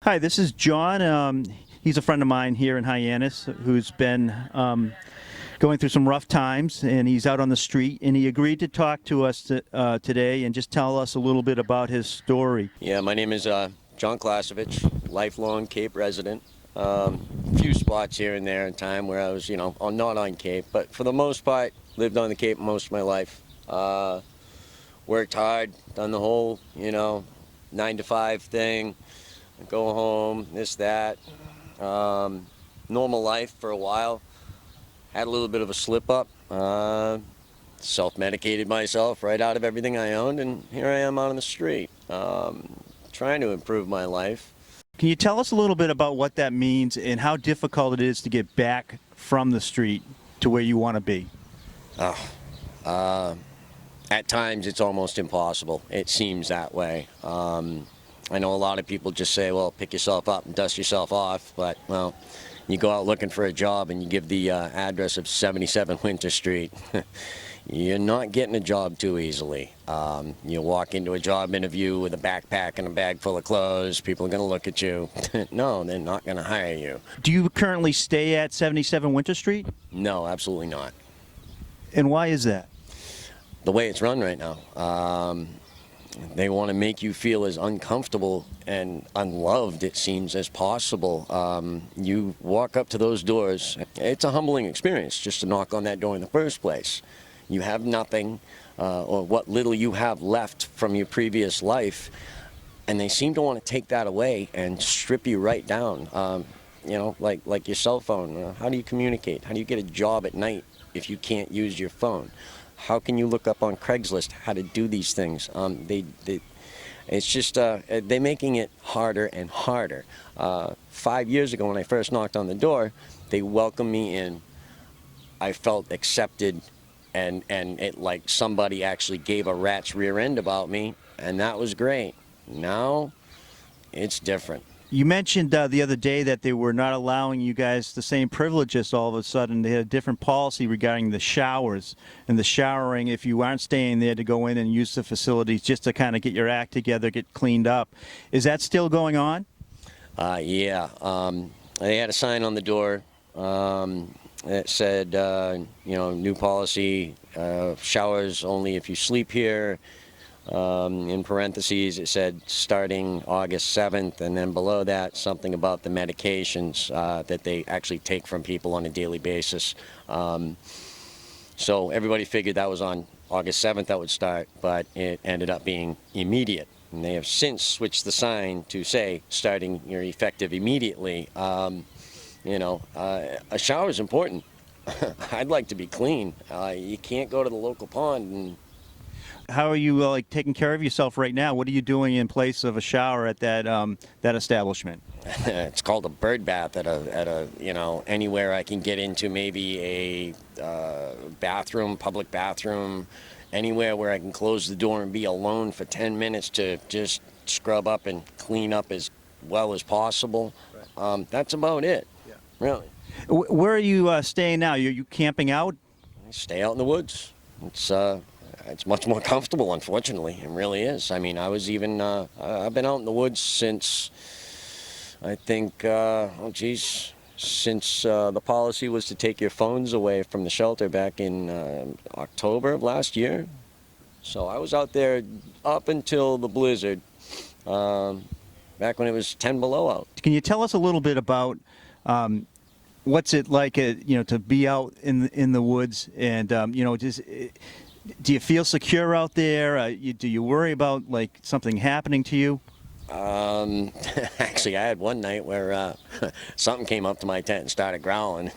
Hi, this is John. He's a friend of mine here in Hyannis who's been going through some rough times, and he's out on the street, and he agreed to talk to us today and just tell us a little bit about his story. Yeah, my name is John Klasevich, lifelong Cape resident. Few spots here and there in time where I was, not on Cape, but for the most part, lived on the Cape most of my life. Worked hard, done the whole, 9 to 5 thing, go home, this, that. Normal life for a while. Had a little bit of a slip up. Self-medicated myself right out of everything I owned, and here I am out on the street, trying to improve my life. Can you tell us a little bit about what that means and how difficult it is to get back from the street to where you want to be? At times it's almost impossible. It seems that way. I know a lot of people just say, well, pick yourself up and dust yourself off, but, well, you go out looking for a job and you give the address of 77 Winter Street. You're not getting a job too easily. You walk into a job interview with a backpack and a bag full of clothes, people are going to look at you. No, they're not going to hire you. Do you currently stay at 77 Winter Street? No, absolutely not. And why is that? The way it's run right now. They want to make you feel as uncomfortable and unloved, it seems, as possible. You walk up to those doors, it's a humbling experience just to knock on that door in the first place. You have nothing, or what little you have left from your previous life, and they seem to want to take that away and strip you right down. Like your cell phone. How do you communicate? How do you get a job at night if you can't use your phone? How can you look up on Craigslist how to do these things? It's just they're making it harder and harder. 5 years ago when I first knocked on the door, they welcomed me in. I felt accepted, and it like somebody actually gave a rat's rear end about me, and that was great. Now it's different. You mentioned the other day that they were not allowing you guys the same privileges all of a sudden. They had a different policy regarding the showers and the showering. If you aren't staying there, to go in and use the facilities just to kind of get your act together, get cleaned up. Is that still going on? Yeah. They had a sign on the door that said, new policy, showers only if you sleep here. In parentheses, it said starting August 7th, and then below that, something about the medications that they actually take from people on a daily basis. So everybody figured that was on August 7th that would start, but it ended up being immediate. And they have since switched the sign to say starting your effective immediately. A shower is important. I'd like to be clean. You can't go to the local pond and... How are you taking care of yourself right now? What are you doing in place of a shower at that establishment? It's called a bird bath at a anywhere I can get into, maybe a bathroom, public bathroom, anywhere where I can close the door and be alone for 10 minutes to just scrub up and clean up as well as possible. Right. That's about it. Yeah. Really. Where are you staying now? Are you camping out? I stay out in the woods. It's much more comfortable, unfortunately. It really is. I mean, I've been out in the woods since, I think, since the policy was to take your phones away from the shelter back in October of last year. So I was out there up until the blizzard, back when it was 10 below out. Can you tell us a little bit about what's it like, to be out in the woods and, do you feel secure out there? Do you worry about something happening to you? Actually, I had one night where something came up to my tent and started growling.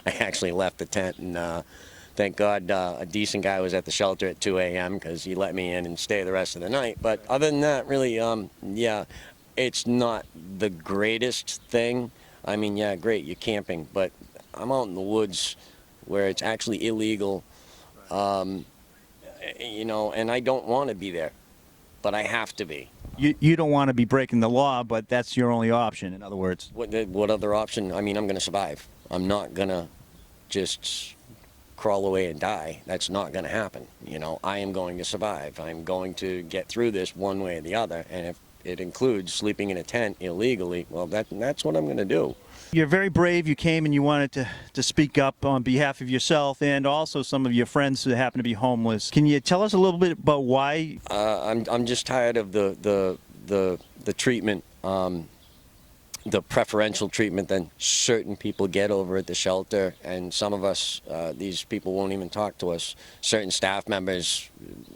I actually left the tent, and thank God a decent guy was at the shelter at 2 a.m. because he let me in and stay the rest of the night. But other than that, really, yeah, it's not the greatest thing. I mean, yeah, great, you're camping, but I'm out in the woods where it's actually illegal. And I don't want to be there, but I have to be. You don't want to be breaking the law, but that's your only option, in other words. What other option? I mean, I'm going to survive. I'm not going to just crawl away and die. That's not going to happen. I am going to survive. I'm going to get through this one way or the other, and it includes sleeping in a tent illegally, well, that's what I'm going to do. You're very brave. You came and you wanted to speak up on behalf of yourself and also some of your friends who happen to be homeless. Can you tell us a little bit about why? I'm just tired of the treatment, the preferential treatment that certain people get over at the shelter, and some of us, these people won't even talk to us. Certain staff members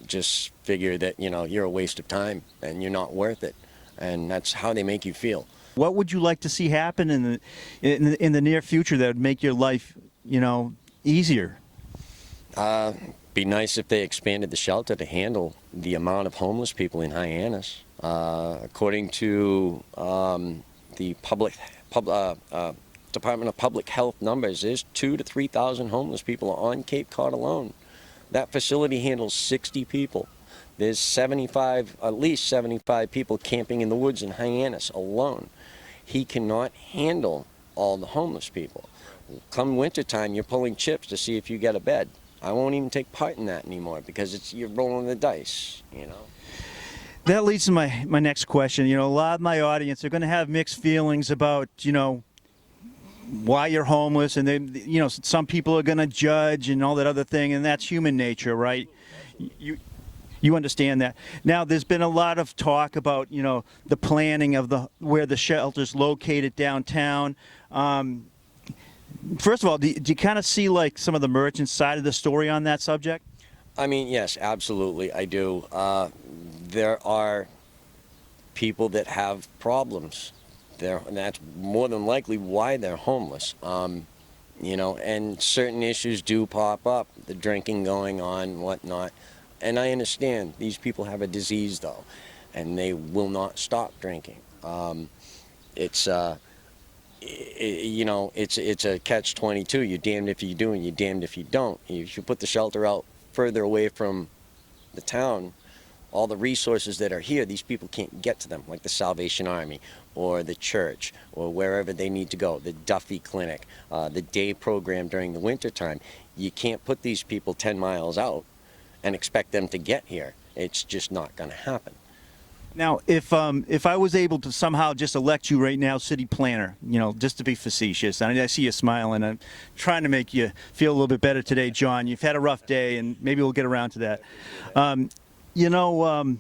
just figure that, you know, you're a waste of time and you're not worth it, and that's how they make you feel. What would you like to see happen in the near future that would make your life, you know, easier? Be nice if they expanded the shelter to handle the amount of homeless people in Hyannis. According to the Department of Public Health numbers, there's 2,000 to 3,000 homeless people on Cape Cod alone. That facility handles 60 people. There's at least 75 people camping in the woods in Hyannis alone. He cannot handle all the homeless people. Come wintertime, you're pulling chips to see if you get a bed. I won't even take part in that anymore because you're rolling the dice, you know. That leads to my next question. You know, a lot of my audience are going to have mixed feelings about, you know, why you're homeless, and then, you know, some people are going to judge and all that other thing, and that's human nature, right? You understand that. Now, there's been a lot of talk about, you know, the planning of where the shelter's located downtown. First of all, do you kind of see like some of the merchants' side of the story on that subject? I mean, yes, absolutely, I do. There are people that have problems. And that's more than likely why they're homeless. You know, and certain issues do pop up, the drinking going on, whatnot. And I understand these people have a disease, though, and they will not stop drinking. You know, it's a catch-22. You're damned if you do and you're damned if you don't. If you put the shelter out further away from the town, all the resources that are here, these people can't get to them, like the Salvation Army or the church or wherever they need to go, the Duffy Clinic, the day program during the wintertime. You can't put these people 10 miles out and expect them to get here. It's just not going to happen. Now, if I was able to somehow just elect you right now city planner, you know, just to be facetious, and I see you smiling, I'm trying to make you feel a little bit better today, John. You've had a rough day, and maybe we'll get around to that. You know,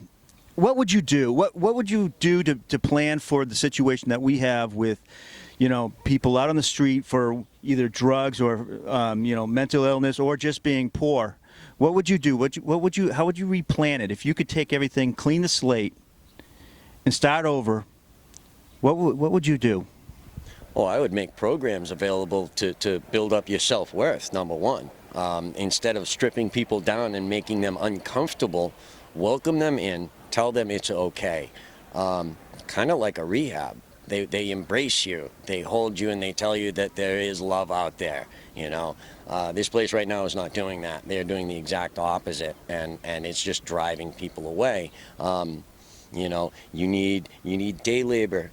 what would you do? What would you do to plan for the situation that we have with, you know, people out on the street for either drugs or, you know, mental illness or just being poor? What would you do? How would you replan it? If you could take everything, clean the slate, and start over, what would you do? Oh, I would make programs available to build up your self-worth, number one. Instead of stripping people down and making them uncomfortable, welcome them in, tell them it's okay. Kind of like a rehab. They embrace you, they hold you, and they tell you that there is love out there. You know, this place right now is not doing that. They're doing the exact opposite, and it's just driving people away. You know, you need day labor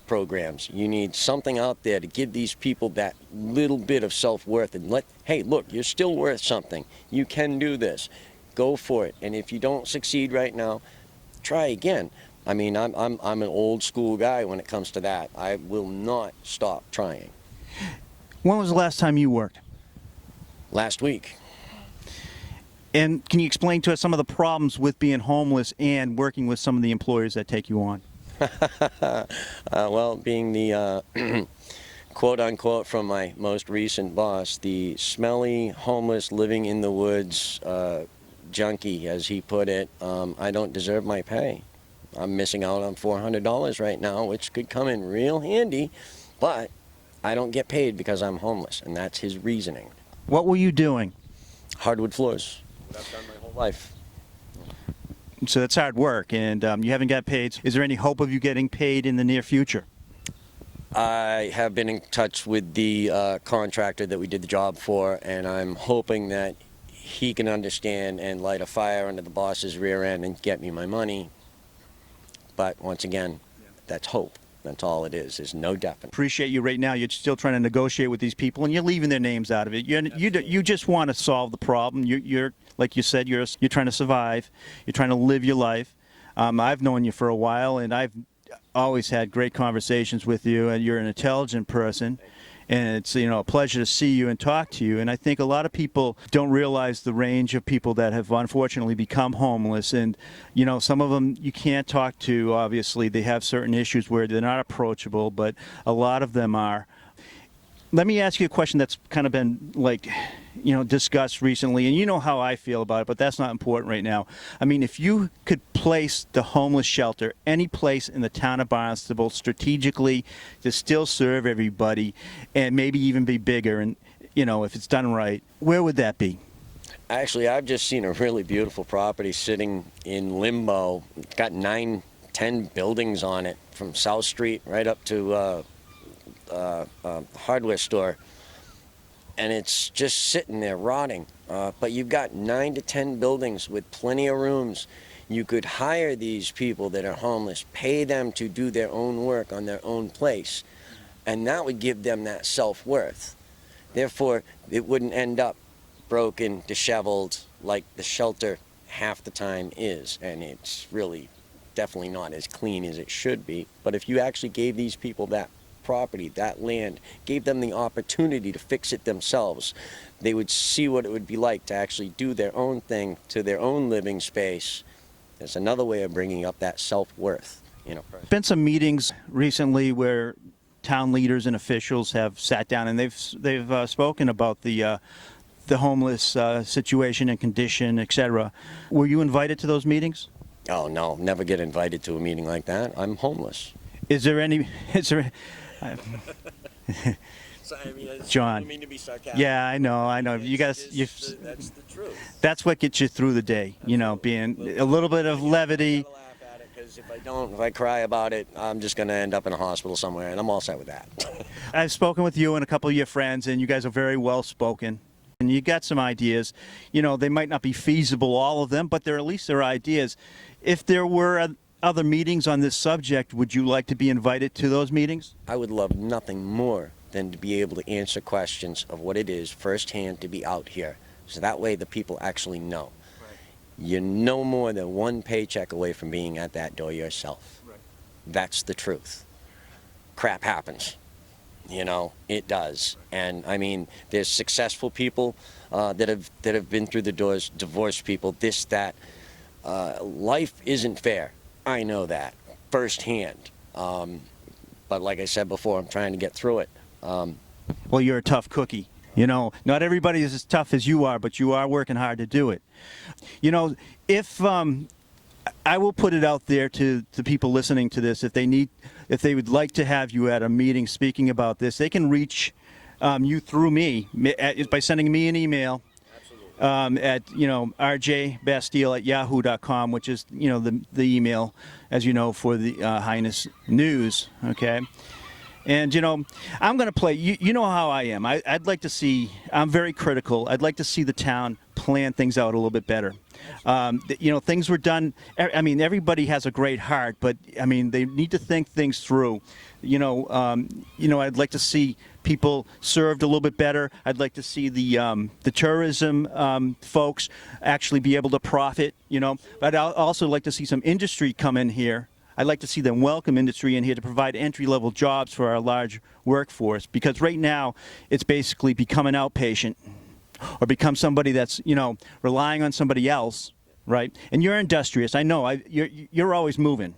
programs. You need something out there to give these people that little bit of self-worth and hey, look, you're still worth something. You can do this. Go for it. And if you don't succeed right now, try again. I mean, I'm an old school guy when it comes to that. I will not stop trying. When was the last time you worked? Last week. And can you explain to us some of the problems with being homeless and working with some of the employers that take you on? Well, being the quote unquote from my most recent boss, the smelly, homeless, living in the woods junkie, as he put it, I don't deserve my pay. I'm missing out on $400 right now, which could come in real handy, but I don't get paid because I'm homeless, and that's his reasoning. What were you doing? Hardwood floors. I've done my whole life. So that's hard work, and you haven't got paid. Is there any hope of you getting paid in the near future? I have been in touch with the contractor that we did the job for, and I'm hoping that he can understand and light a fire under the boss's rear end and get me my money. But once again, that's hope. That's all it is. There's no definite. Appreciate you right now. You're still trying to negotiate with these people, and you're leaving their names out of it. You just want to solve the problem. You're like you said, you're trying to survive. You're trying to live your life. I've known you for a while, and I've always had great conversations with you, and you're an intelligent person. And it's a pleasure to see you and talk to you. And I think a lot of people don't realize the range of people that have unfortunately become homeless. And some of them you can't talk to. Obviously, they have certain issues where they're not approachable, but a lot of them are. Let me ask you a question that's kind of been discussed recently, and you know how I feel about it, but that's not important right now. I mean, if you could place the homeless shelter any place in the town of Barnstable strategically to still serve everybody and maybe even be bigger, and if it's done right, where would that be? Actually, I've just seen a really beautiful property sitting in limbo. It's got 9, 10 buildings on it from South Street right up to hardware store, and it's just sitting there rotting. But you've got 9 to 10 buildings with plenty of rooms. You could hire these people that are homeless, pay them to do their own work on their own place, and that would give them that self-worth. Therefore, it wouldn't end up broken, disheveled, like the shelter half the time is, and it's really definitely not as clean as it should be. But if you actually gave these people that property, that land, gave them the opportunity to fix it themselves, they would see what it would be like to actually do their own thing to their own living space. There's another way of bringing up that self-worth. Been some meetings recently where town leaders and officials have sat down and they've spoken about the homeless situation and condition, etc. Were you invited to those meetings? Oh no, never get invited to a meeting like that. I'm homeless. Is there So, I mean, John. I don't mean to be sarcastic. Yeah, I know. You guys, That's the truth. that's what gets you through the day. Being a little bit of levity. Laugh at it, because if I cry about it, I'm just going to end up in a hospital somewhere, and I'm all set with that. I've spoken with you and a couple of your friends, and you guys are very well spoken. And you got some ideas. They might not be feasible, all of them, but at least they're ideas. If there were other meetings on this subject, would you like to be invited to those meetings? I would love nothing more than to be able to answer questions of what it is firsthand to be out here. So that way the people actually know. Right. You're no more than one paycheck away from being at that door yourself. Right. That's the truth. Crap happens. It does. And I mean, there's successful people that have been through the doors, divorced people, this, that. Life isn't fair. I know that firsthand. But like I said before, I'm trying to get through it. Well, you're a tough cookie. Not everybody is as tough as you are, but you are working hard to do it. If I will put it out there to the people listening to this, if they would like to have you at a meeting speaking about this, they can reach you through me by sending me an email. At rjbastille@yahoo.com, which is the email, as for the Highness News. Okay. And I'm going to play. You know how I am. I'd like to see. I'm very critical. I'd like to see the town plan things out a little bit better. Things were done. I mean, everybody has a great heart, but I mean, they need to think things through. I'd like to see people served a little bit better. I'd like to see the tourism folks actually be able to profit. But I'd also like to see some industry come in here. I'd like to see them welcome industry in here to provide entry-level jobs for our large workforce, because right now it's basically become an outpatient or become somebody that's, relying on somebody else, right? And you're industrious. I know. You're always moving.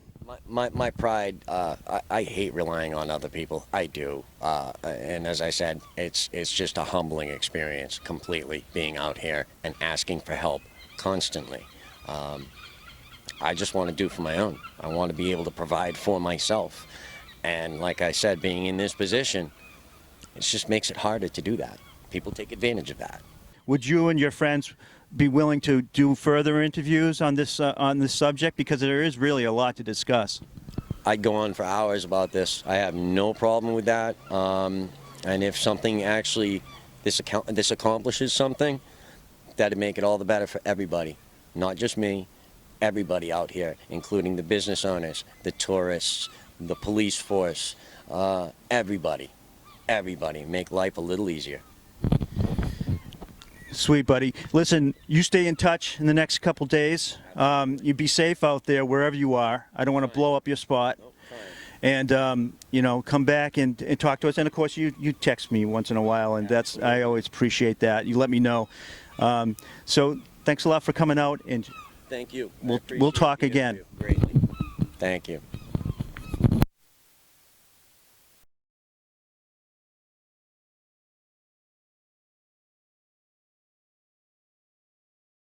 My pride, I hate relying on other people. I do. And as I said, it's just a humbling experience completely being out here and asking for help constantly. I just want to do for my own. I want to be able to provide for myself. And like I said, being in this position, it just makes it harder to do that. People take advantage of that. Would you and your friends be willing to do further interviews on this subject? Because there is really a lot to discuss. I'd go on for hours about this. I have no problem with that. And if something actually, this accomplishes something, that'd make it all the better for everybody. Not just me. Everybody out here, including the business owners, the tourists, the police force, everybody, make life a little easier. Sweet, buddy. Listen, you stay in touch in the next couple days. You be safe out there wherever you are. I don't want to blow up your spot. And you know, come back and talk to us. And of course, you text me once in a while, and that's I always appreciate that. You let me know. So thanks a lot for coming out, and Thank you. we'll talk again. Greatly. Thank you.